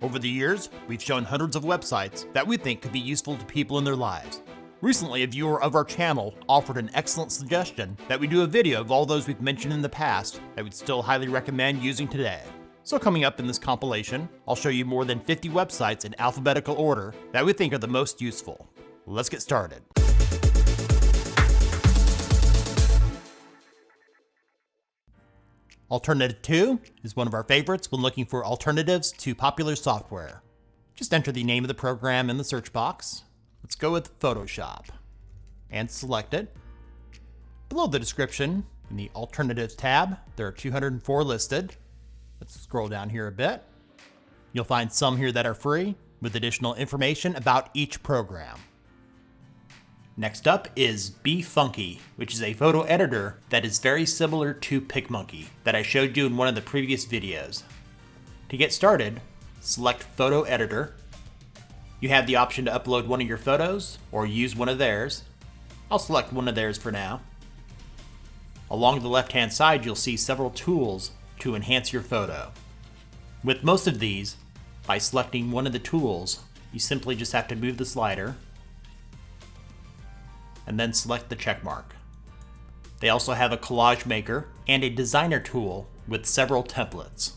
Over the years, we've shown hundreds of websites that we think could be useful to people in their lives. Recently, a viewer of our channel offered an excellent suggestion that we do a video of all those we've mentioned in the past that we'd still highly recommend using today. So coming up in this compilation, I'll show you more than 50 websites in alphabetical order that we think are the most useful. Let's get started. Alternative 2 is one of our favorites when looking for alternatives to popular software. Just enter the name of the program in the search box. Let's go with Photoshop and select it. Below the description, in the Alternatives tab, there are 204 listed. Let's scroll down here a bit. You'll find some here that are free with additional information about each program. Next up is BeFunky, which is a photo editor that is very similar to PicMonkey that I showed you in one of the previous videos. To get started, select Photo Editor. You have the option to upload one of your photos or use one of theirs. I'll select one of theirs for now. Along the left-hand side, you'll see several tools to enhance your photo. With most of these, by selecting one of the tools, you simply just have to move the slider and then select the check mark. They also have a collage maker and a designer tool with several templates.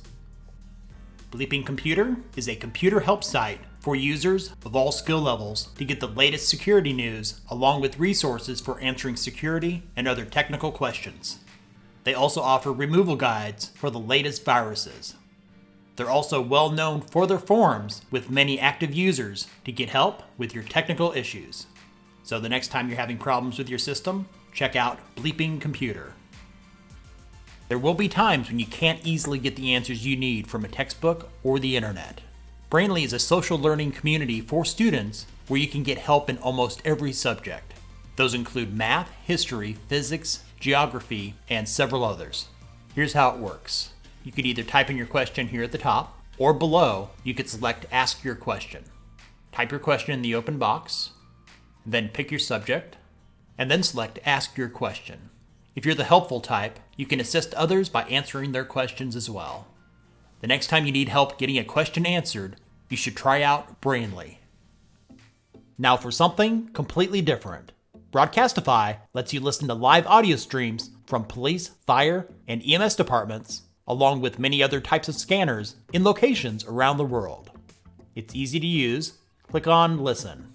Bleeping Computer is a computer help site for users of all skill levels to get the latest security news along with resources for answering security and other technical questions. They also offer removal guides for the latest viruses. They're also well known for their forums with many active users to get help with your technical issues. So the next time you're having problems with your system, check out Bleeping Computer. There will be times when you can't easily get the answers you need from a textbook or the internet. Brainly is a social learning community for students where you can get help in almost every subject. Those include math, history, physics, geography, and several others. Here's how it works. You could either type in your question here at the top, or below, you could select Ask Your Question. Type your question in the open box, then pick your subject, and then select Ask Your Question. If you're the helpful type, you can assist others by answering their questions as well. The next time you need help getting a question answered, you should try out Brainly. Now for something completely different. Broadcastify lets you listen to live audio streams from police, fire, and EMS departments, along with many other types of scanners in locations around the world. It's easy to use. Click on Listen.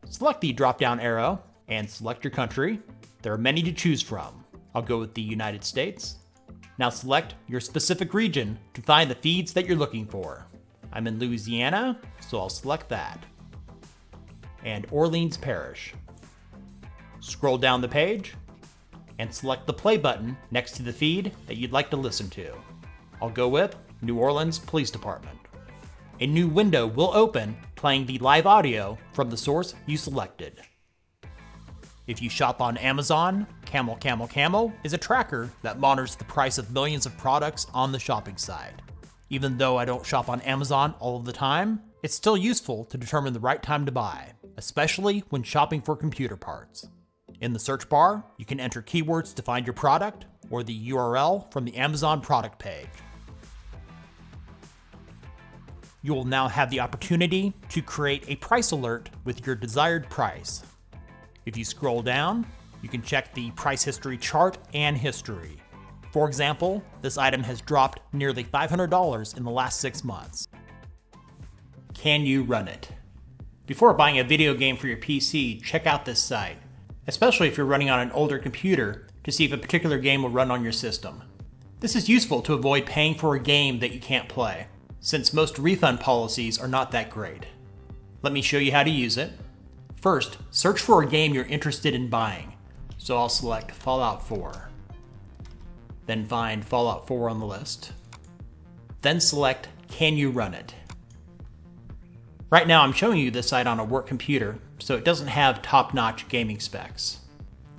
Select the drop-down arrow and select your country. There are many to choose from. I'll go with the United States. Now select your specific region to find the feeds that you're looking for. I'm in Louisiana, so I'll select that. And Orleans Parish. Scroll down the page and select the play button next to the feed that you'd like to listen to. I'll go with New Orleans Police Department. A new window will open playing the live audio from the source you selected. If you shop on Amazon, Camel Camel Camel is a tracker that monitors the price of millions of products on the shopping site. Even though I don't shop on Amazon all of the time, it's still useful to determine the right time to buy, especially when shopping for computer parts. In the search bar, you can enter keywords to find your product or the URL from the Amazon product page. You will now have the opportunity to create a price alert with your desired price. If you scroll down, you can check the price history chart and history. For example, this item has dropped nearly $500 in the last 6 months. Can you run it? Before buying a video game for your PC, check out this site, especially if you're running on an older computer, to see if a particular game will run on your system. This is useful to avoid paying for a game that you can't play, since most refund policies are not that great. Let me show you how to use it. First, search for a game you're interested in buying. So I'll select Fallout 4. Then find Fallout 4 on the list. Then select Can you run it? Right now I'm showing you this site on a work computer, so it doesn't have top-notch gaming specs.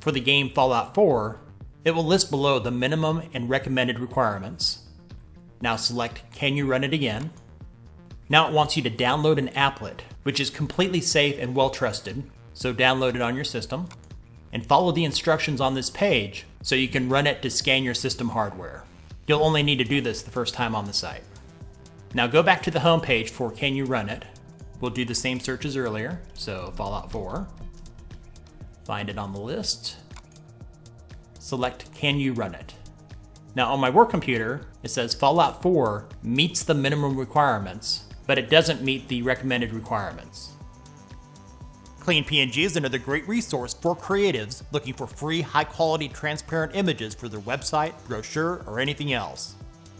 For the game Fallout 4, it will list below the minimum and recommended requirements. Now select Can you run it again? Now it wants you to download an applet, which is completely safe and well trusted, so download it on your system, and follow the instructions on this page so you can run it to scan your system hardware. You'll only need to do this the first time on the site. Now go back to the home page for Can You Run It? We'll do the same search as earlier, so Fallout 4. Find it on the list. Select Can You Run It? Now on my work computer, it says Fallout 4 meets the minimum requirements, but it doesn't meet the recommended requirements. Clean PNG is another great resource for creatives looking for free, high-quality, transparent images for their website, brochure, or anything else.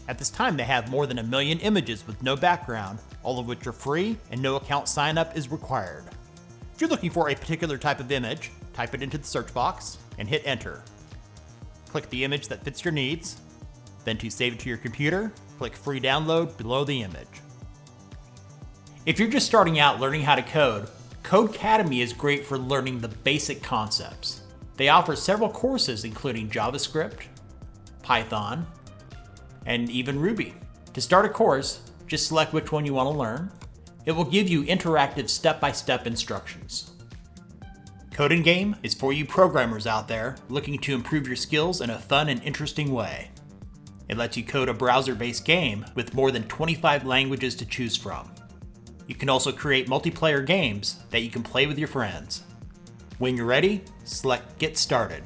At this time, they have more than 1 million images with no background, all of which are free and no account sign-up is required. If you're looking for a particular type of image, type it into the search box and hit enter. Click the image that fits your needs, then to save it to your computer, click Free Download below the image. If you're just starting out learning how to code, Codecademy is great for learning the basic concepts. They offer several courses including JavaScript, Python, and even Ruby. To start a course, just select which one you want to learn. It will give you interactive step-by-step instructions. Code and Game is for you programmers out there looking to improve your skills in a fun and interesting way. It lets you code a browser-based game with more than 25 languages to choose from. You can also create multiplayer games that you can play with your friends. When you're ready, select Get Started.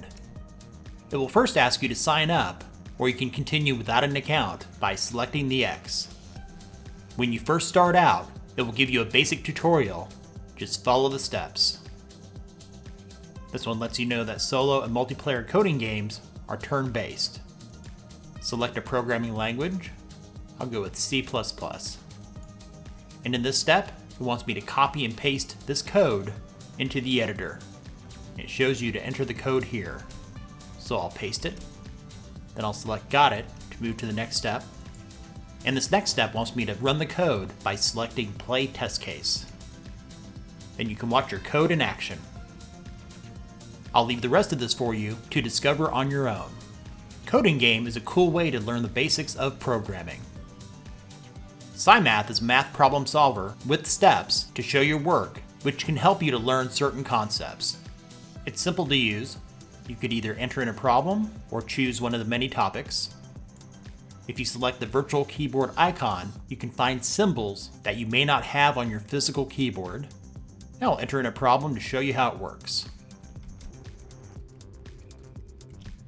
It will first ask you to sign up, or you can continue without an account by selecting the X. When you first start out, it will give you a basic tutorial. Just follow the steps. This one lets you know that solo and multiplayer coding games are turn-based. Select a programming language. I'll go with C++. And in this step, it wants me to copy and paste this code into the editor. It shows you to enter the code here. So I'll paste it. Then I'll select Got It to move to the next step. And this next step wants me to run the code by selecting Play Test Case. Then you can watch your code in action. I'll leave the rest of this for you to discover on your own. Coding Game is a cool way to learn the basics of programming. SciMath is a math problem solver with steps to show your work, which can help you to learn certain concepts. It's simple to use. You could either enter in a problem or choose one of the many topics. If you select the virtual keyboard icon, you can find symbols that you may not have on your physical keyboard. Now I'll enter in a problem to show you how it works.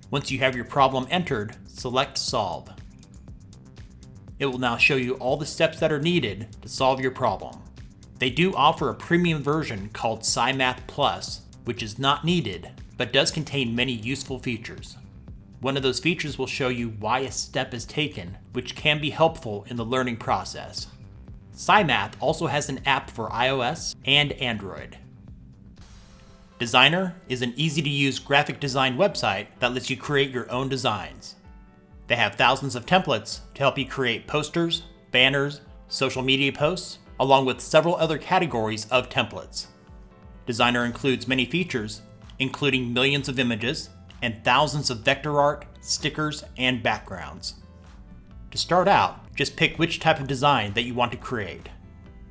Once you have your problem entered, select Solve. It will now show you all the steps that are needed to solve your problem. They do offer a premium version called SciMath Plus, which is not needed, but does contain many useful features. One of those features will show you why a step is taken, which can be helpful in the learning process. SciMath also has an app for iOS and Android. Designer is an easy-to-use graphic design website that lets you create your own designs. They have thousands of templates to help you create posters, banners, social media posts, along with several other categories of templates. Designer includes many features, including millions of images and thousands of vector art, stickers, and backgrounds. To start out, just pick which type of design that you want to create.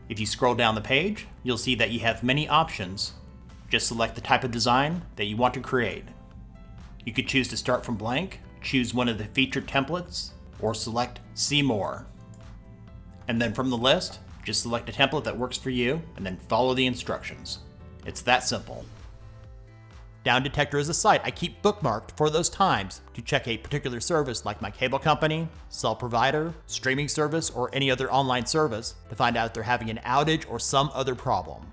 If you scroll down the page, you'll see that you have many options. Just select the type of design that you want to create. You could choose to start from blank, choose one of the featured templates, or select See More. And then from the list, just select a template that works for you and then follow the instructions. It's that simple. Down Detector is a site I keep bookmarked for those times to check a particular service like my cable company, cell provider, streaming service, or any other online service to find out if they're having an outage or some other problem.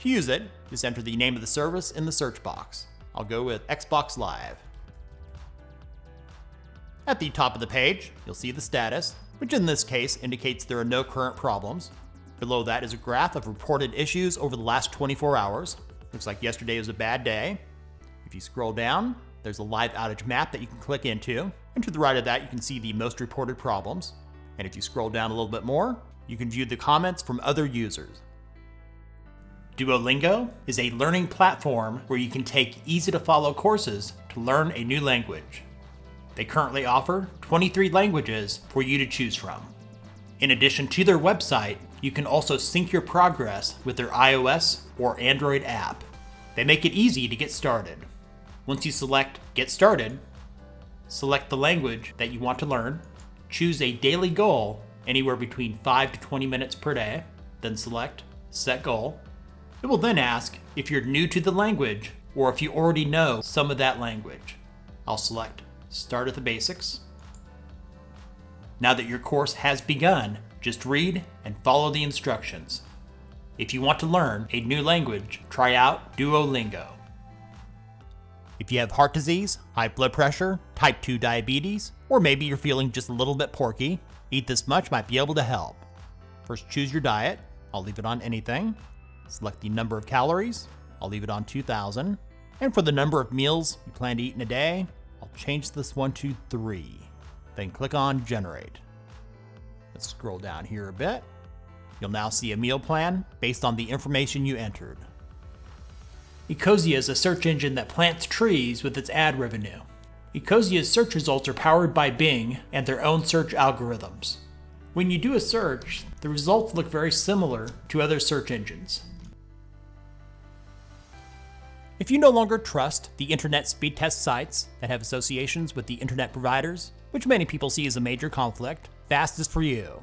To use it, just enter the name of the service in the search box. I'll go with Xbox Live. At the top of the page, you'll see the status, which in this case indicates there are no current problems. Below that is a graph of reported issues over the last 24 hours. Looks like yesterday was a bad day. If you scroll down, there's a live outage map that you can click into. And to the right of that, you can see the most reported problems. And if you scroll down a little bit more, you can view the comments from other users. Duolingo is a learning platform where you can take easy-to-follow courses to learn a new language. They currently offer 23 languages for you to choose from. In addition to their website, you can also sync your progress with their iOS or Android app. They make it easy to get started. Once you select Get Started, select the language that you want to learn, choose a daily goal, anywhere between 5 to 20 minutes per day, then select Set Goal. It will then ask if you're new to the language or if you already know some of that language. I'll select Start at the Basics. Now that your course has begun, just read and follow the instructions. If you want to learn a new language, try out Duolingo. If you have heart disease, high blood pressure, type 2 diabetes, or maybe you're feeling just a little bit porky, Eat This Much might be able to help. First, choose your diet. I'll leave it on anything. Select the number of calories. I'll leave it on 2,000. And for the number of meals you plan to eat in a day, I'll change this one to 3. Then click on Generate. Let's scroll down here a bit. You'll now see a meal plan based on the information you entered. Ecosia is a search engine that plants trees with its ad revenue. Ecosia's search results are powered by Bing and their own search algorithms. When you do a search, the results look very similar to other search engines. If you no longer trust the internet speed test sites that have associations with the internet providers, which many people see as a major conflict, Fast is for you.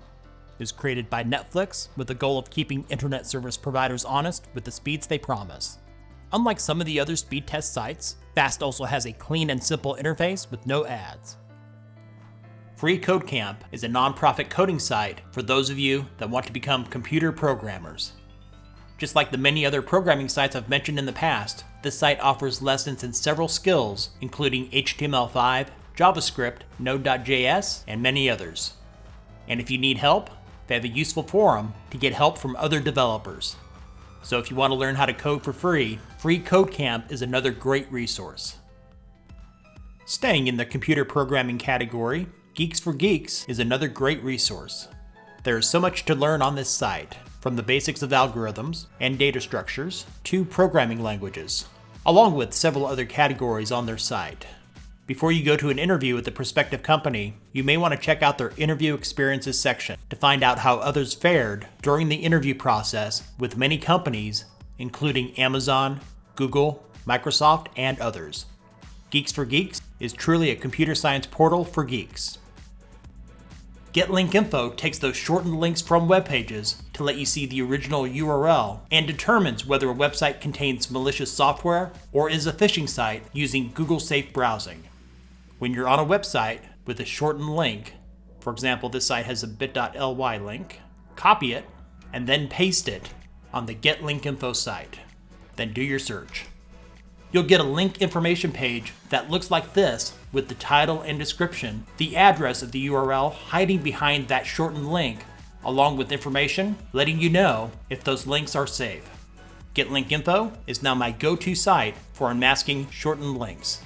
It was created by Netflix with the goal of keeping internet service providers honest with the speeds they promise. Unlike some of the other speed test sites, Fast also has a clean and simple interface with no ads. Free Code Camp is a nonprofit coding site for those of you that want to become computer programmers. Just like the many other programming sites I've mentioned in the past, this site offers lessons in several skills, including HTML5, JavaScript, Node.js, and many others. And if you need help, they have a useful forum to get help from other developers. So if you want to learn how to code for free, Free Code Camp is another great resource. Staying in the computer programming category, Geeks for Geeks is another great resource. There is so much to learn on this site, from the basics of algorithms and data structures to programming languages, along with several other categories on their site. Before you go to an interview with a prospective company, you may want to check out their interview experiences section to find out how others fared during the interview process with many companies, including Amazon, Google, Microsoft, and others. Geeks for Geeks is truly a computer science portal for geeks. GetLinkInfo takes those shortened links from web pages to let you see the original URL and determines whether a website contains malicious software or is a phishing site using Google Safe Browsing. When you're on a website with a shortened link, for example, this site has a bit.ly link, copy it and then paste it on the GetLinkInfo site. Then do your search. You'll get a link information page that looks like this with the title and description, the address of the URL hiding behind that shortened link, along with information letting you know if those links are safe. GetLinkInfo is now my go-to site for unmasking shortened links.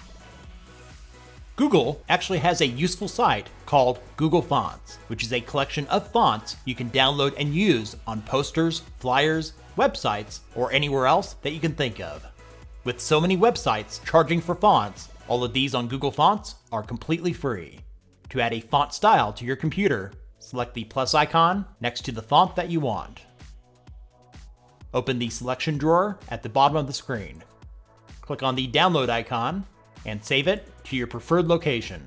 Google actually has a useful site called Google Fonts, which is a collection of fonts you can download and use on posters, flyers, websites, or anywhere else that you can think of. With so many websites charging for fonts, all of these on Google Fonts are completely free. To add a font style to your computer, select the plus icon next to the font that you want. Open the selection drawer at the bottom of the screen. Click on the download icon and save it to your preferred location.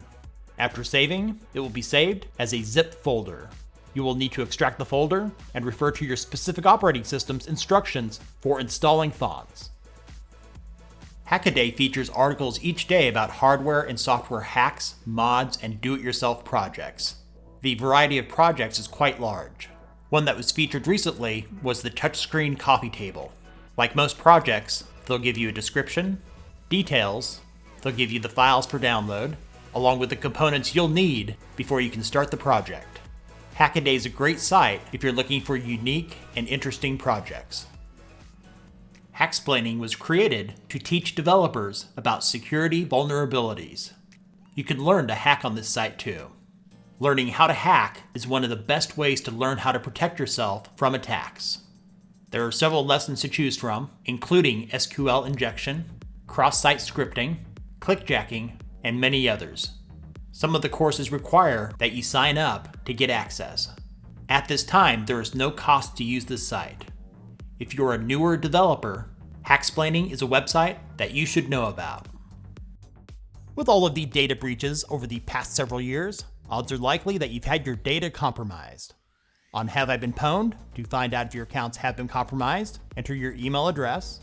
After saving, it will be saved as a zip folder. You will need to extract the folder and refer to your specific operating system's instructions for installing fonts. Hackaday features articles each day about hardware and software hacks, mods, and do-it-yourself projects. The variety of projects is quite large. One that was featured recently was the touchscreen coffee table. Like most projects, they'll give you a description, details, they'll give you the files for download, along with the components you'll need before you can start the project. Hackaday is a great site if you're looking for unique and interesting projects. Hacksplaining was created to teach developers about security vulnerabilities. You can learn to hack on this site too. Learning how to hack is one of the best ways to learn how to protect yourself from attacks. There are several lessons to choose from, including SQL injection, cross-site scripting, clickjacking, and many others. Some of the courses require that you sign up to get access. At this time, there is no cost to use this site. If you're a newer developer, Hacksplaining is a website that you should know about. With all of the data breaches over the past several years, odds are likely that you've had your data compromised. On Have I Been Pwned? To find out if your accounts have been compromised, enter your email address.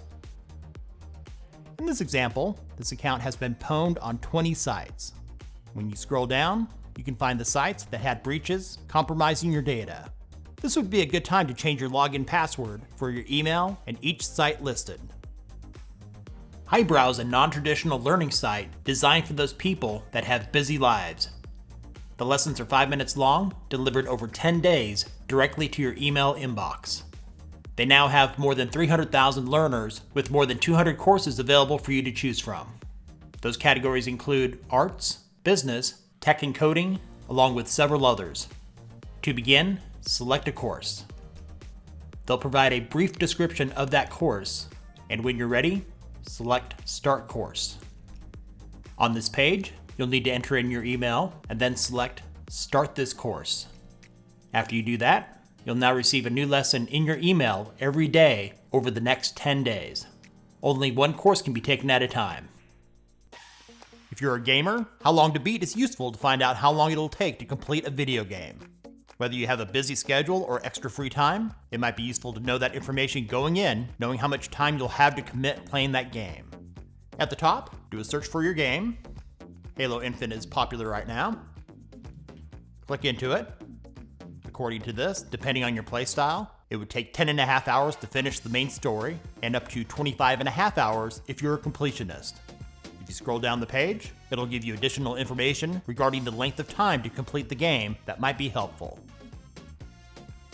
In this example, this account has been pwned on 20 sites. When you scroll down, you can find the sites that had breaches compromising your data. This would be a good time to change your login password for your email and each site listed. Highbrow is a non-traditional learning site designed for those people that have busy lives. The lessons are 5 minutes long, delivered over 10 days directly to your email inbox. They now have more than 300,000 learners with more than 200 courses available for you to choose from. Those categories include arts, business, tech and coding, along with several others. To begin, select a course. They'll provide a brief description of that course, and when you're ready, select Start Course. On this page, you'll need to enter in your email and then select Start this course. After you do that, you'll now receive a new lesson in your email every day over the next 10 days. Only one course can be taken at a time. If you're a gamer, How Long to Beat is useful to find out how long it'll take to complete a video game. Whether you have a busy schedule or extra free time, it might be useful to know that information going in, knowing how much time you'll have to commit playing that game. At the top, do a search for your game. Halo Infinite is popular right now. Click into it. According to this, depending on your playstyle, it would take 10.5 hours to finish the main story, and up to 25.5 hours if you're a completionist. If you scroll down the page, it'll give you additional information regarding the length of time to complete the game that might be helpful.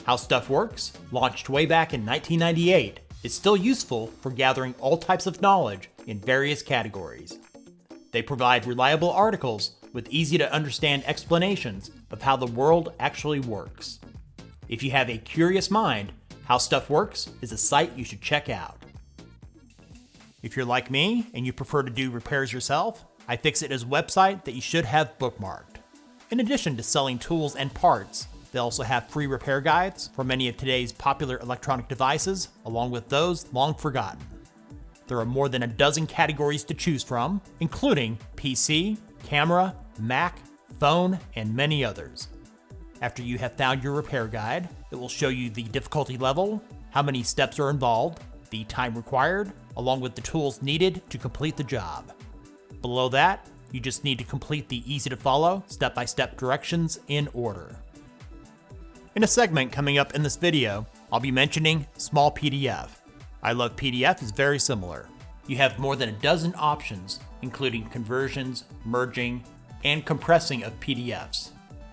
How Stuff Works, launched way back in 1998, is still useful for gathering all types of knowledge in various categories. They provide reliable articles with easy to understand explanations of how the world actually works. If you have a curious mind, How Stuff Works is a site you should check out. If you're like me and you prefer to do repairs yourself, iFixit is a website that you should have bookmarked. In addition to selling tools and parts, they also have free repair guides for many of today's popular electronic devices, along with those long forgotten. There are more than a dozen categories to choose from, including PC, camera, Mac, phone, and many others. After you have found your repair guide, it will show you the difficulty level, how many steps are involved, the time required, along with the tools needed to complete the job. Below that, you just need to complete the easy-to-follow, step-by-step directions in order. In a segment coming up in this video, I'll be mentioning Small PDF. I Love PDF is very similar. You have more than a dozen options, including conversions, merging, and compressing of PDFs.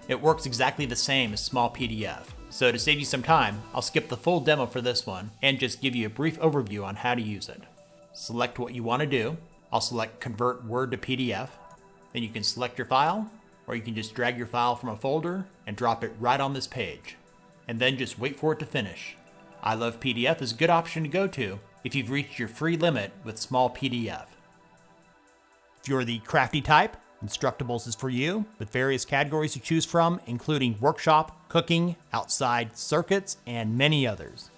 It works exactly the same as Small PDF. So to save you some time, I'll skip the full demo for this one and just give you a brief overview on how to use it. Select what you want to do. I'll select Convert Word to PDF. Then you can select your file, or you can just drag your file from a folder and drop it right on this page. And then just wait for it to finish. I Love PDF is a good option to go to if you've reached your free limit with Small PDF. If you're the crafty type, Instructables is for you, with various categories to choose from, including workshop, cooking, outside circuits, and many others.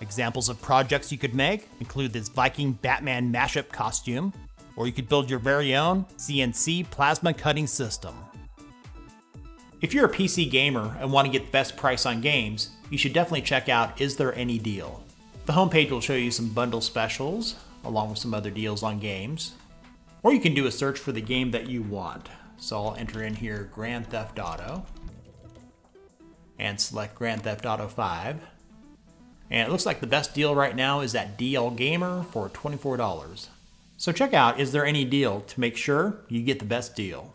Examples of projects you could make include this Viking Batman mashup costume, or you could build your very own CNC plasma cutting system. If you're a PC gamer and want to get the best price on games, you should definitely check out Is There Any Deal? The homepage will show you some bundle specials, along with some other deals on games. Or you can do a search for the game that you want. So I'll enter in here Grand Theft Auto, and select Grand Theft Auto 5. And it looks like the best deal right now is at DL Gamer for $24. So check out Is There Any Deal to make sure you get the best deal.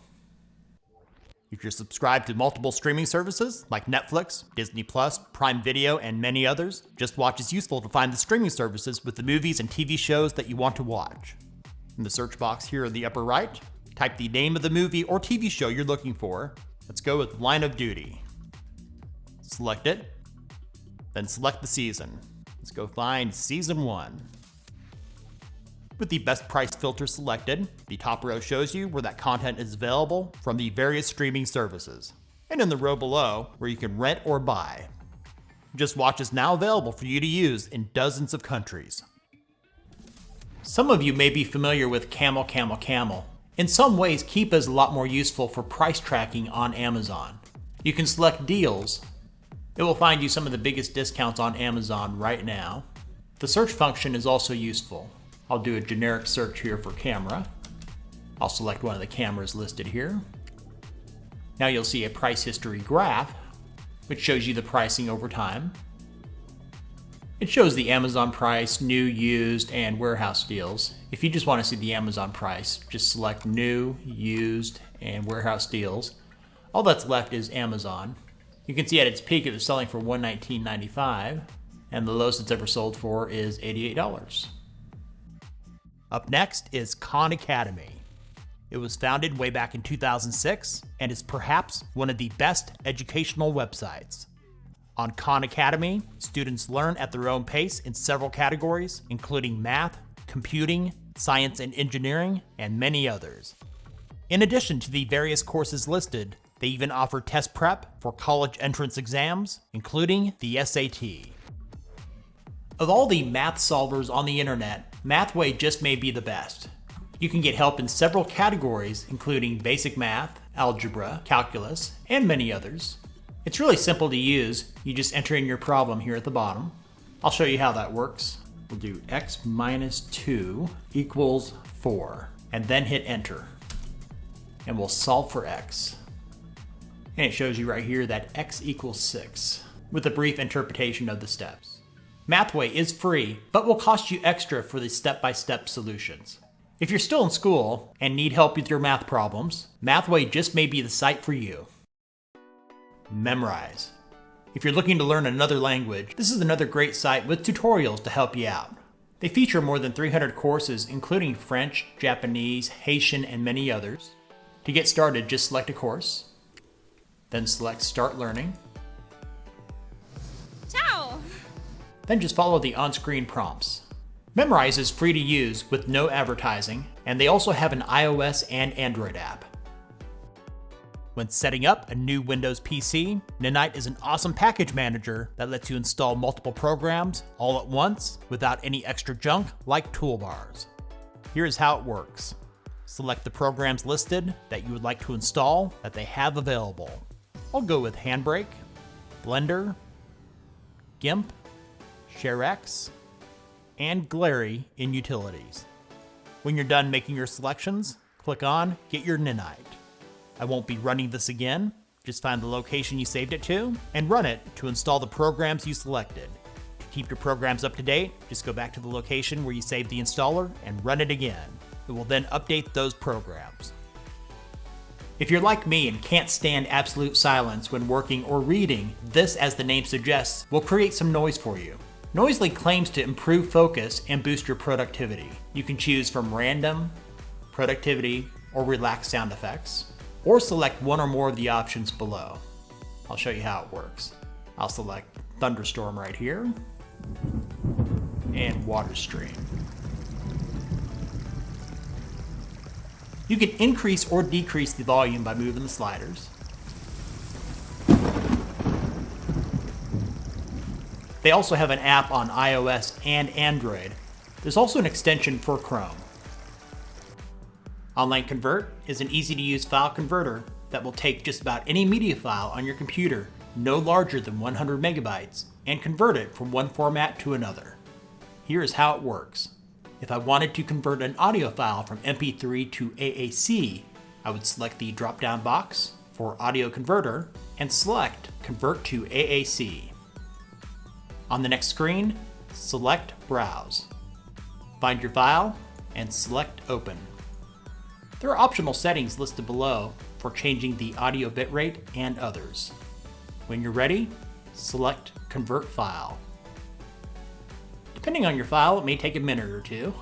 If you're subscribed to multiple streaming services like Netflix, Disney+, Prime Video, and many others, Just Watch is useful to find the streaming services with the movies and TV shows that you want to watch. In the search box here in the upper right, type the name of the movie or TV show you're looking for. Let's go with Line of Duty. Select it, then select the season. Let's go find Season 1. With the best price filter selected, the top row shows you where that content is available from the various streaming services. And in the row below, where you can rent or buy. Just Watch is now available for you to use in dozens of countries. Some of you may be familiar with Camel Camel Camel. In some ways, Keep is a lot more useful for price tracking on Amazon. You can select deals. It will find you some of the biggest discounts on Amazon right now. The search function is also useful. I'll do a generic search here for camera. I'll select one of the cameras listed here. Now you'll see a price history graph, which shows you the pricing over time. It shows the Amazon price, new, used, and warehouse deals. If you just want to see the Amazon price, just select new, used, and warehouse deals. All that's left is Amazon. You can see at its peak it was selling for $119.95, and the lowest it's ever sold for is $88. Up next is Khan Academy. It was founded way back in 2006 and is perhaps one of the best educational websites. On Khan Academy, students learn at their own pace in several categories, including math, computing, science and engineering, and many others. In addition to the various courses listed, they even offer test prep for college entrance exams, including the SAT. Of all the math solvers on the internet, Mathway just may be the best. You can get help in several categories, including basic math, algebra, calculus, and many others. It's really simple to use. You just enter in your problem here at the bottom. I'll show you how that works. We'll do x minus 2 equals 4, and then hit enter. And we'll solve for x. And it shows you right here that x equals 6, with a brief interpretation of the steps. Mathway is free, but will cost you extra for the step-by-step solutions. If you're still in school and need help with your math problems, Mathway just may be the site for you. Memrise. If you're looking to learn another language, this is another great site with tutorials to help you out. They feature more than 300 courses, including French, Japanese, Haitian, and many others. To get started, just select a course, then select Start Learning. Ciao! Then just follow the on-screen prompts. Memrise is free to use with no advertising, and they also have an iOS and Android app. When setting up a new Windows PC, Nanite is an awesome package manager that lets you install multiple programs all at once without any extra junk like toolbars. Here's how it works. Select the programs listed that you would like to install that they have available. I'll go with Handbrake, Blender, GIMP, ShareX, and Glary in Utilities. When you're done making your selections, click on Get Your Nanite. I won't be running this again, just find the location you saved it to, and run it to install the programs you selected. To keep your programs up to date, just go back to the location where you saved the installer and run it again. It will then update those programs. If you're like me and can't stand absolute silence when working or reading, this, as the name suggests, will create some noise for you. Noisely claims to improve focus and boost your productivity. You can choose from random, productivity, or relaxed sound effects, or select one or more of the options below. I'll show you how it works. I'll select thunderstorm right here, and water stream. You can increase or decrease the volume by moving the sliders. They also have an app on iOS and Android. There's also an extension for Chrome. Online Convert is an easy-to-use file converter that will take just about any media file on your computer, no larger than 100 megabytes, and convert it from one format to another. Here is how it works. If I wanted to convert an audio file from MP3 to AAC, I would select the drop-down box for Audio Converter and select Convert to AAC. On the next screen, select Browse. Find your file and select Open. There are optional settings listed below for changing the audio bitrate and others. When you're ready, select Convert File. Depending on your file, it may take a minute or two.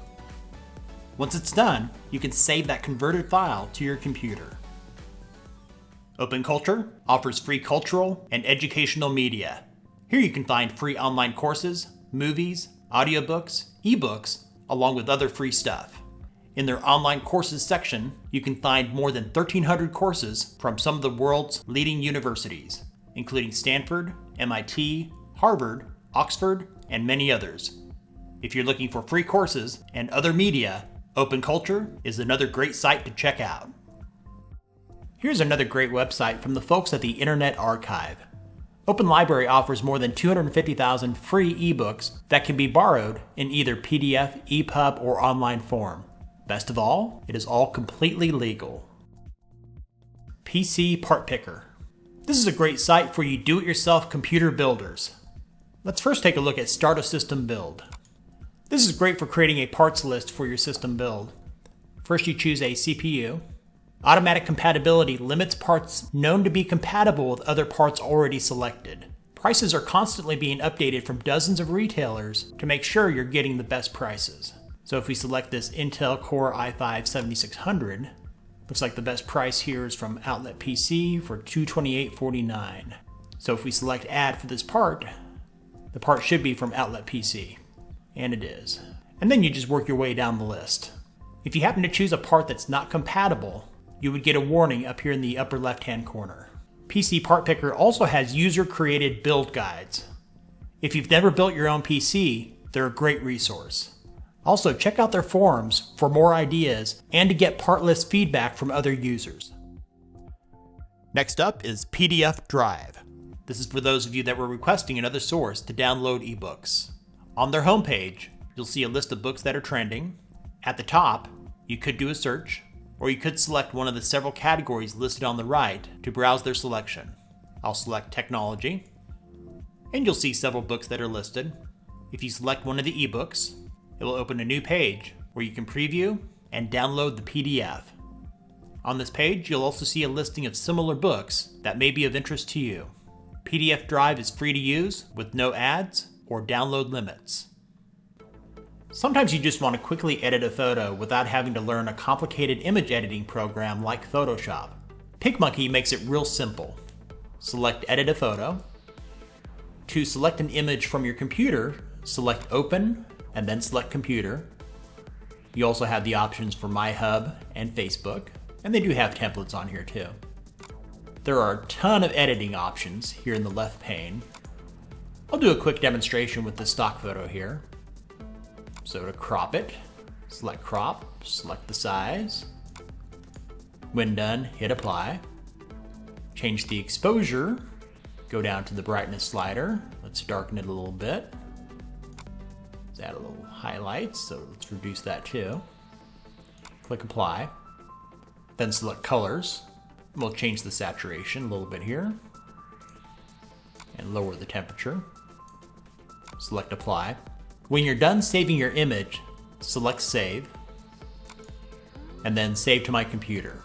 Once it's done, you can save that converted file to your computer. Open Culture offers free cultural and educational media. Here you can find free online courses, movies, audiobooks, eBooks, along with other free stuff. In their online courses section, you can find more than 1,300 courses from some of the world's leading universities, including Stanford, MIT, Harvard, Oxford, and many others. If you're looking for free courses and other media, Open Culture is another great site to check out. Here's another great website from the folks at the Internet Archive. Open Library offers more than 250,000 free ebooks that can be borrowed in either PDF, EPUB, or online form. Best of all, it is all completely legal. PC Part Picker. This is a great site for you do-it-yourself computer builders. Let's first take a look at Start a System Build. This is great for creating a parts list for your system build. First you choose a CPU. Automatic compatibility limits parts known to be compatible with other parts already selected. Prices are constantly being updated from dozens of retailers to make sure you're getting the best prices. So if we select this Intel Core i5-7600, looks like the best price here is from Outlet PC for $228.49. So if we select Add for this part, the part should be from Outlet PC. And it is. And then you just work your way down the list. If you happen to choose a part that's not compatible, you would get a warning up here in the upper left-hand corner. PC Part Picker also has user-created build guides. If you've never built your own PC, they're a great resource. Also, check out their forums for more ideas and to get part list feedback from other users. Next up is PDF Drive. This is for those of you that were requesting another source to download ebooks. On their homepage, you'll see a list of books that are trending. At the top, you could do a search, or you could select one of the several categories listed on the right to browse their selection. I'll select Technology, and you'll see several books that are listed. If you select one of the ebooks, it will open a new page where you can preview and download the PDF. On this page, you'll also see a listing of similar books that may be of interest to you. PDF Drive is free to use with no ads or download limits. Sometimes you just want to quickly edit a photo without having to learn a complicated image editing program like Photoshop. PicMonkey makes it real simple. Select Edit a Photo. To select an image from your computer, select Open and then select Computer. You also have the options for MyHub and Facebook, and they do have templates on here too. There are a ton of editing options here in the left pane. I'll do a quick demonstration with the stock photo here. So to crop it, select Crop, select the size. When done, hit Apply. Change the exposure, go down to the brightness slider. Let's darken it a little bit. Let's add a little highlights, so let's reduce that too. Click Apply. Then select Colors. We'll change the saturation a little bit here. And lower the temperature. Select Apply. When you're done saving your image, select Save, and then Save to my computer.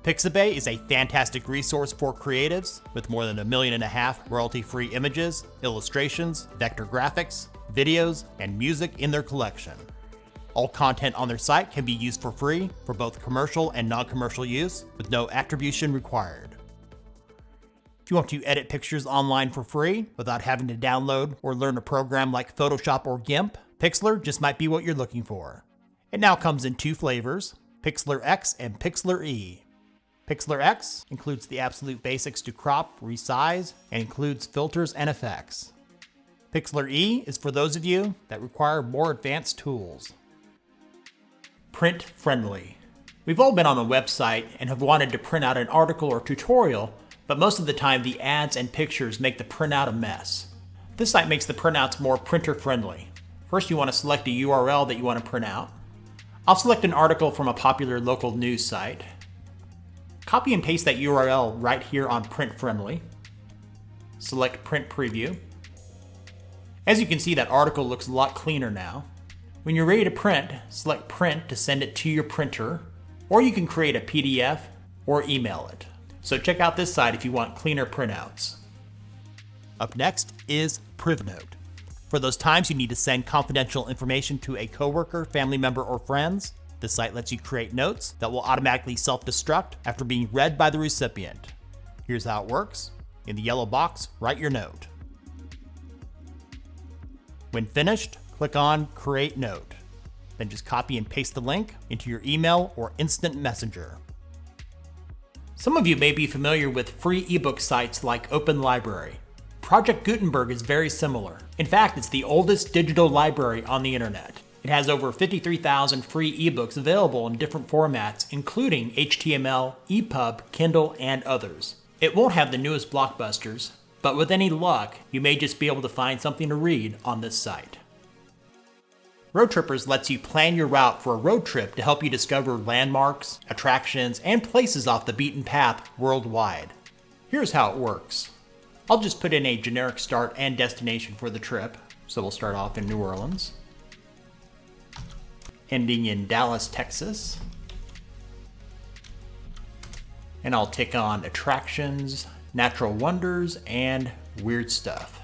Pixabay is a fantastic resource for creatives with more than 1.5 million royalty-free images, illustrations, vector graphics, videos, and music in their collection. All content on their site can be used for free for both commercial and non-commercial use with no attribution required. If you want to edit pictures online for free without having to download or learn a program like Photoshop or GIMP, Pixlr just might be what you're looking for. It now comes in two flavors, Pixlr X and Pixlr E. Pixlr X includes the absolute basics to crop, resize, and includes filters and effects. Pixlr E is for those of you that require more advanced tools. Print friendly. We've all been on a website and have wanted to print out an article or tutorial, but most of the time the ads and pictures make the printout a mess. This site makes the printouts more printer friendly. First you want to select a URL that you want to print out. I'll select an article from a popular local news site. Copy and paste that URL right here on Print Friendly. Select Print Preview. As you can see, that article looks a lot cleaner now. When you're ready to print, select Print to send it to your printer, or you can create a PDF or email it. So check out this site if you want cleaner printouts. Up next is PrivNote. For those times you need to send confidential information to a coworker, family member, or friends, this site lets you create notes that will automatically self-destruct after being read by the recipient. Here's how it works. In the yellow box, write your note. When finished, click on Create Note. Then just copy and paste the link into your email or instant messenger. Some of you may be familiar with free ebook sites like Open Library. Project Gutenberg is very similar. In fact, it's the oldest digital library on the internet. It has over 53,000 free eBooks available in different formats, including HTML, EPUB, Kindle, and others. It won't have the newest blockbusters, but with any luck, you may just be able to find something to read on this site. Road Trippers lets you plan your route for a road trip to help you discover landmarks, attractions, and places off the beaten path worldwide. Here's how it works. I'll just put in a generic start and destination for the trip, so we'll start off in New Orleans, ending in Dallas, Texas. And I'll tick on attractions, natural wonders, and weird stuff.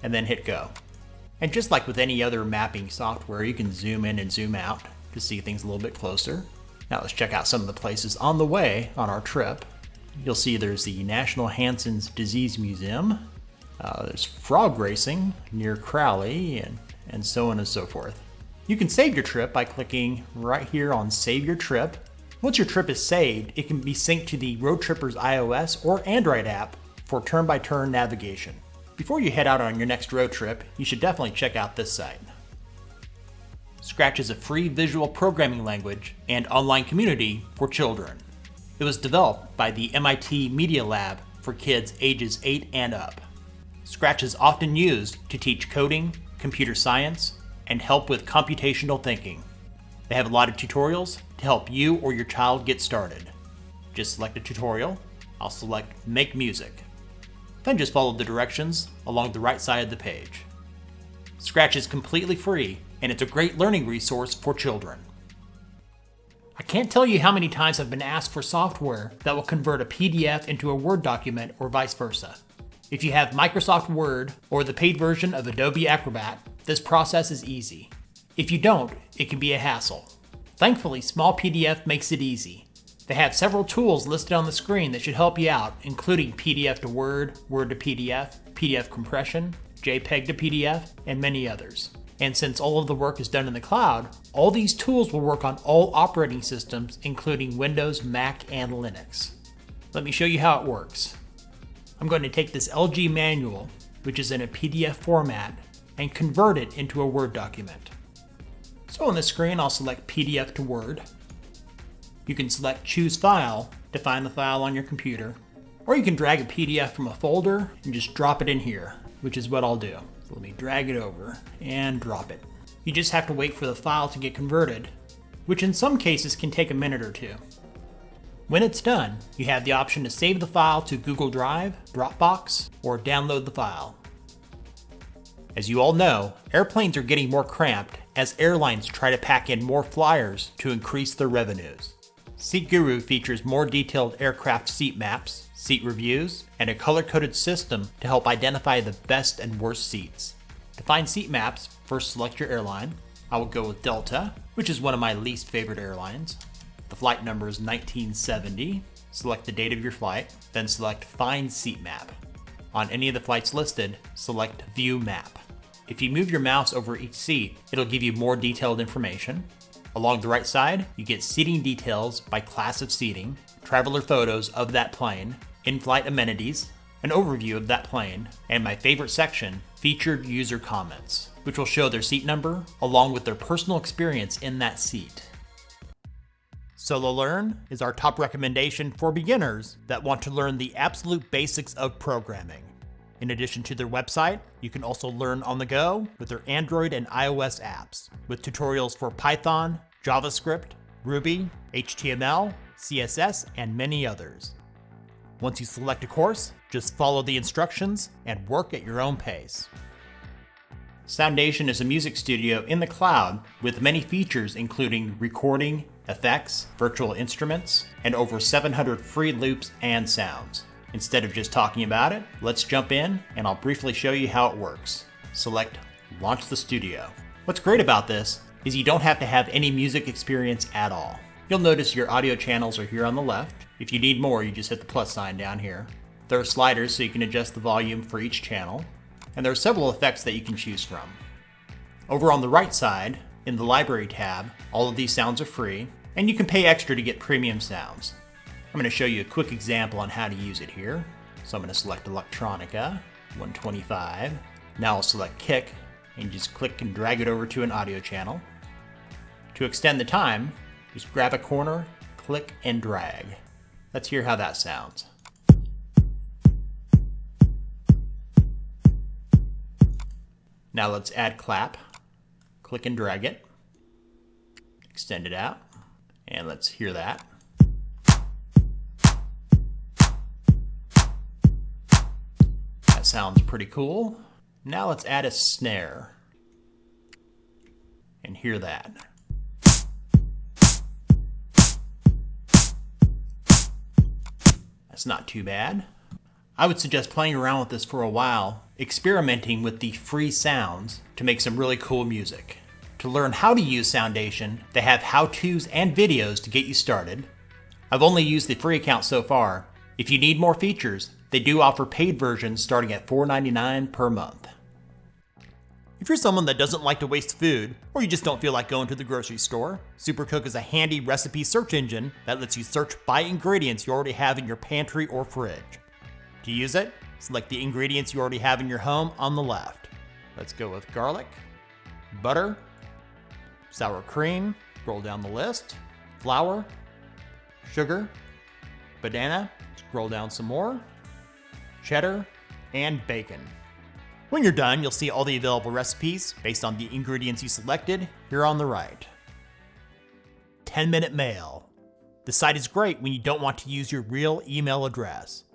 And then hit go. And just like with any other mapping software, you can zoom in and zoom out to see things a little bit closer. Now let's check out some of the places on the way on our trip. You'll see there's the National Hansen's Disease Museum. There's frog racing near Crowley, and so on and so forth. You can save your trip by clicking right here on Save Your Trip. Once your trip is saved, it can be synced to the Road Trippers iOS or Android app for turn-by-turn navigation. Before you head out on your next road trip, you should definitely check out this site. Scratch is a free visual programming language and online community for children. It was developed by the MIT Media Lab for kids ages 8 and up. Scratch is often used to teach coding, computer science, and help with computational thinking. They have a lot of tutorials to help you or your child get started. Just select a tutorial. I'll select Make Music. Then just follow the directions along the right side of the page. Scratch is completely free, and it's a great learning resource for children. I can't tell you how many times I've been asked for software that will convert a PDF into a Word document or vice versa. If you have Microsoft Word or the paid version of Adobe Acrobat, this process is easy. If you don't, it can be a hassle. Thankfully, Small PDF makes it easy. They have several tools listed on the screen that should help you out, including PDF to Word, Word to PDF, PDF compression, JPEG to PDF, and many others. And since all of the work is done in the cloud, all these tools will work on all operating systems, including Windows, Mac, and Linux. Let me show you how it works. I'm going to take this LG manual, which is in a PDF format, and convert it into a Word document. So on the screen, I'll select PDF to Word. You can select Choose File to find the file on your computer, or you can drag a PDF from a folder and just drop it in here, which is what I'll do. So let me drag it over and drop it. You just have to wait for the file to get converted, which in some cases can take a minute or two. When it's done, you have the option to save the file to Google Drive, Dropbox, or download the file. As you all know, airplanes are getting more cramped as airlines try to pack in more flyers to increase their revenues. Seat Guru features more detailed aircraft seat maps, seat reviews, and a color-coded system to help identify the best and worst seats. To find seat maps, first select your airline. I will go with Delta, which is one of my least favorite airlines. The flight number is 1970. Select the date of your flight, then select Find Seat Map. On any of the flights listed, select View Map. If you move your mouse over each seat, it'll give you more detailed information. Along the right side, you get seating details by class of seating, traveler photos of that plane, in-flight amenities, an overview of that plane, and my favorite section, featured user comments, which will show their seat number along with their personal experience in that seat. Solo Learn is our top recommendation for beginners that want to learn the absolute basics of programming. In addition to their website, you can also learn on the go with their Android and iOS apps, with tutorials for Python, JavaScript, Ruby, HTML, CSS, and many others. Once you select a course, just follow the instructions and work at your own pace. Soundation is a music studio in the cloud with many features including recording, effects, virtual instruments, and over 700 free loops and sounds. Instead of just talking about it, let's jump in and I'll briefly show you how it works. Select Launch the Studio. What's great about this is you don't have to have any music experience at all. You'll notice your audio channels are here on the left. If you need more, you just hit the plus sign down here. There are sliders so you can adjust the volume for each channel, and there are several effects that you can choose from. Over on the right side, in the Library tab, all of these sounds are free, and you can pay extra to get premium sounds. I'm going to show you a quick example on how to use it here. So I'm going to select Electronica, 125. Now I'll select Kick, and just click and drag it over to an audio channel. To extend the time, just grab a corner, click and drag. Let's hear how that sounds. Now let's add clap. Click and drag it. Extend it out. And let's hear that. That sounds pretty cool. Now let's add a snare. And hear that. That's not too bad. I would suggest playing around with this for a while, experimenting with the free sounds to make some really cool music. To learn how to use Soundation, they have how-tos and videos to get you started. I've only used the free account so far. If you need more features, they do offer paid versions starting at $4.99 per month. If you're someone that doesn't like to waste food, or you just don't feel like going to the grocery store, Supercook is a handy recipe search engine that lets you search by ingredients you already have in your pantry or fridge. To use it, select the ingredients you already have in your home on the left. Let's go with garlic, butter, sour cream, scroll down the list, flour, sugar, banana, scroll down some more, cheddar, and bacon. When you're done, you'll see all the available recipes based on the ingredients you selected here on the right. 10-minute mail. The site is great when you don't want to use your real email address.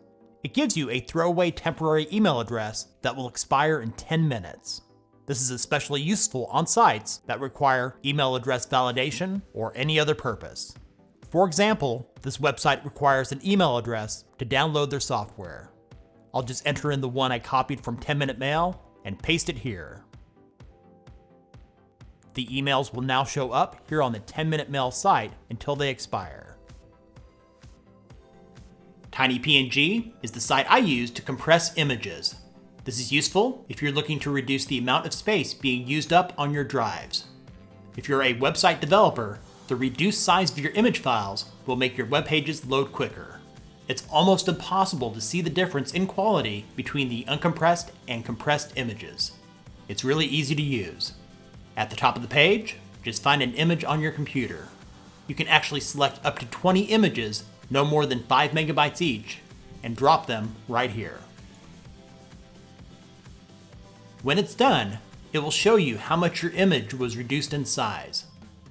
It gives you a throwaway temporary email address that will expire in 10 minutes. This is especially useful on sites that require email address validation or any other purpose. For example, this website requires an email address to download their software. I'll just enter in the one I copied from 10-minute mail and paste it here. The emails will now show up here on the 10-minute mail site until they expire. TinyPNG is the site I use to compress images. This is useful if you're looking to reduce the amount of space being used up on your drives. If you're a website developer, the reduced size of your image files will make your web pages load quicker. It's almost impossible to see the difference in quality between the uncompressed and compressed images. It's really easy to use. At the top of the page, just find an image on your computer. You can actually select up to 20 images, no more than 5 megabytes each, and drop them right here. When it's done, it will show you how much your image was reduced in size.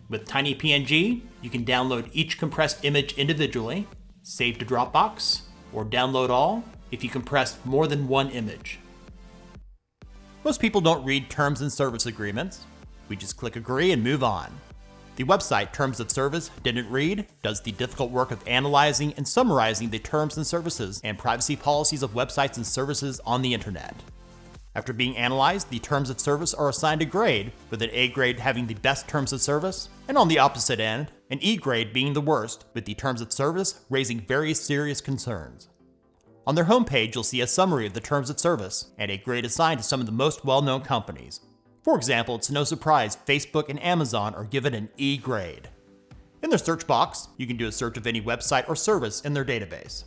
With TinyPNG, you can download each compressed image individually, save to Dropbox, or download all if you compress more than one image. Most people don't read terms and service agreements. We just click agree and move on. The website Terms of Service Didn't Read does the difficult work of analyzing and summarizing the terms and services and privacy policies of websites and services on the internet. After being analyzed, the terms of service are assigned a grade, with an A grade having the best terms of service, and on the opposite end, an E grade being the worst, with the terms of service raising very serious concerns. On their homepage, you'll see a summary of the terms of service, and a grade assigned to some of the most well-known companies. For example, it's no surprise Facebook and Amazon are given an E grade. In their search box, you can do a search of any website or service in their database.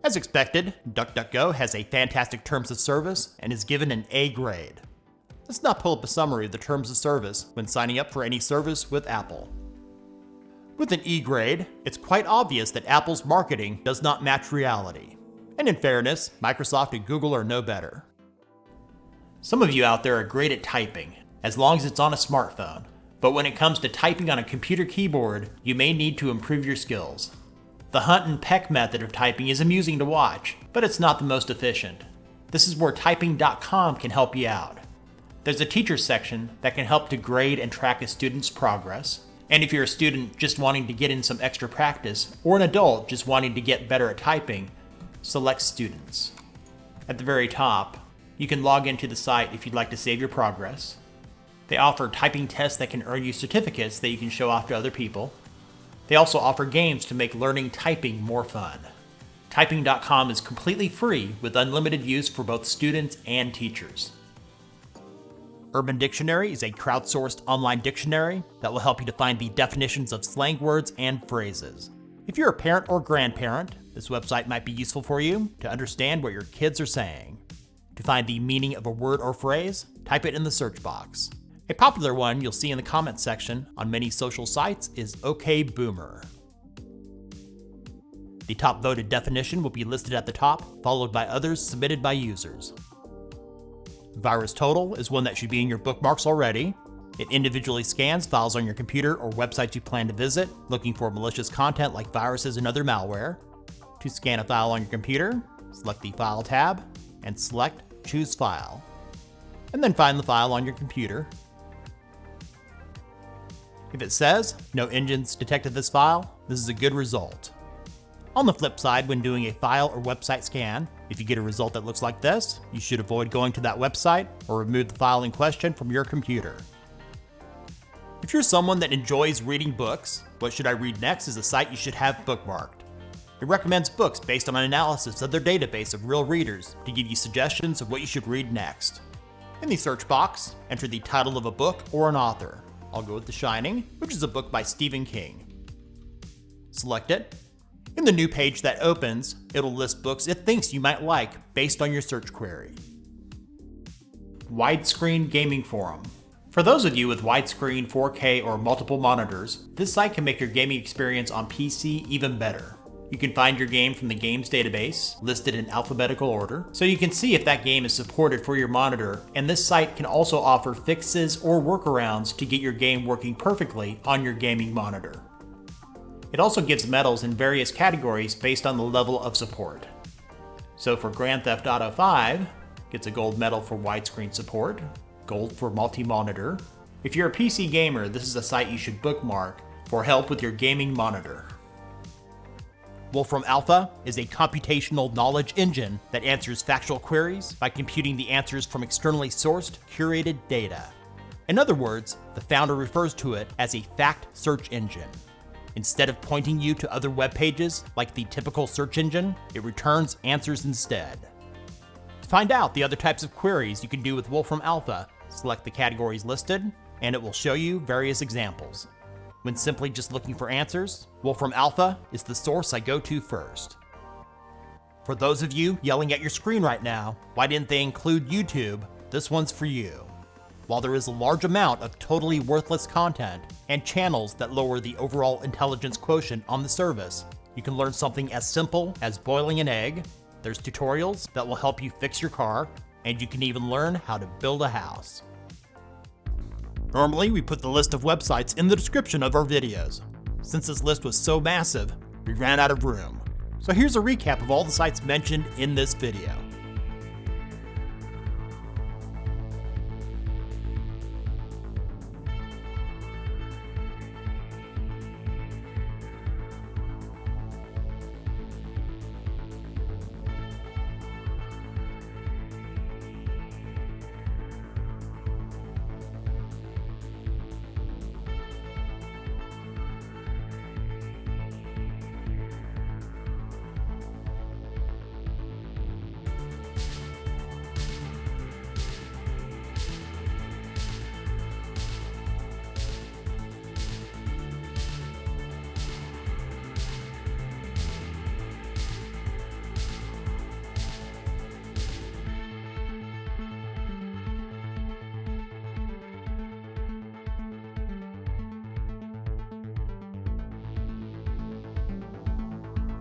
As expected, DuckDuckGo has a fantastic terms of service and is given an A grade. Let's now pull up a summary of the terms of service when signing up for any service with Apple. With an E grade, it's quite obvious that Apple's marketing does not match reality. And in fairness, Microsoft and Google are no better. Some of you out there are great at typing, as long as it's on a smartphone. But when it comes to typing on a computer keyboard, you may need to improve your skills. The hunt and peck method of typing is amusing to watch, but it's not the most efficient. This is where typing.com can help you out. There's a teacher section that can help to grade and track a student's progress. And if you're a student just wanting to get in some extra practice, or an adult just wanting to get better at typing, select Students. At the very top, you can log into the site if you'd like to save your progress. They offer typing tests that can earn you certificates that you can show off to other people. They also offer games to make learning typing more fun. Typing.com is completely free with unlimited use for both students and teachers. Urban Dictionary is a crowdsourced online dictionary that will help you to find the definitions of slang words and phrases. If you're a parent or grandparent, this website might be useful for you to understand what your kids are saying. To find the meaning of a word or phrase, type it in the search box. A popular one you'll see in the comments section on many social sites is OK Boomer. The top voted definition will be listed at the top, followed by others submitted by users. Virus Total is one that should be in your bookmarks already. It individually scans files on your computer or websites you plan to visit, looking for malicious content like viruses and other malware. To scan a file on your computer, select the File tab and select Choose File. And then find the file on your computer. If it says no engines detected this file, this is a good result. On the flip side, when doing a file or website scan, if you get a result that looks like this, you should avoid going to that website or remove the file in question from your computer. If you're someone that enjoys reading books, What Should I Read Next is a site you should have bookmarked. It recommends books based on an analysis of their database of real readers to give you suggestions of what you should read next. In the search box, enter the title of a book or an author. I'll go with The Shining, which is a book by Stephen King. Select it. In the new page that opens, it'll list books it thinks you might like based on your search query. Widescreen Gaming Forum. For those of you with widescreen 4K or multiple monitors, this site can make your gaming experience on PC even better. You can find your game from the games database, listed in alphabetical order, so you can see if that game is supported for your monitor, and this site can also offer fixes or workarounds to get your game working perfectly on your gaming monitor. It also gives medals in various categories based on the level of support. So for Grand Theft Auto 5, gets a gold medal for widescreen support, gold for multi-monitor. If you're a PC gamer, this is a site you should bookmark for help with your gaming monitor. Wolfram Alpha is a computational knowledge engine that answers factual queries by computing the answers from externally sourced, curated data. In other words, the founder refers to it as a fact search engine. Instead of pointing you to other web pages like the typical search engine, it returns answers instead. To find out the other types of queries you can do with Wolfram Alpha, select the categories listed, and it will show you various examples. When simply just looking for answers, Wolfram Alpha is the source I go to first. For those of you yelling at your screen right now, why didn't they include YouTube? This one's for you. While there is a large amount of totally worthless content and channels that lower the overall intelligence quotient on the service, you can learn something as simple as boiling an egg. There's tutorials that will help you fix your car, and you can even learn how to build a house. Normally, we put the list of websites in the description of our videos. Since this list was so massive, we ran out of room. So here's a recap of all the sites mentioned in this video.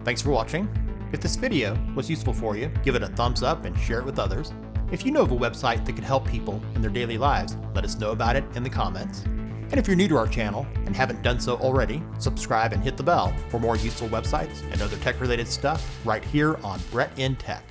Thanks for watching. If this video was useful for you, give it a thumbs up and share it with others. If you know of a website that could help people in their daily lives, let us know about it in the comments. And if you're new to our channel and haven't done so already, subscribe and hit the bell for more useful websites and other tech-related stuff right here on Brett in Tech.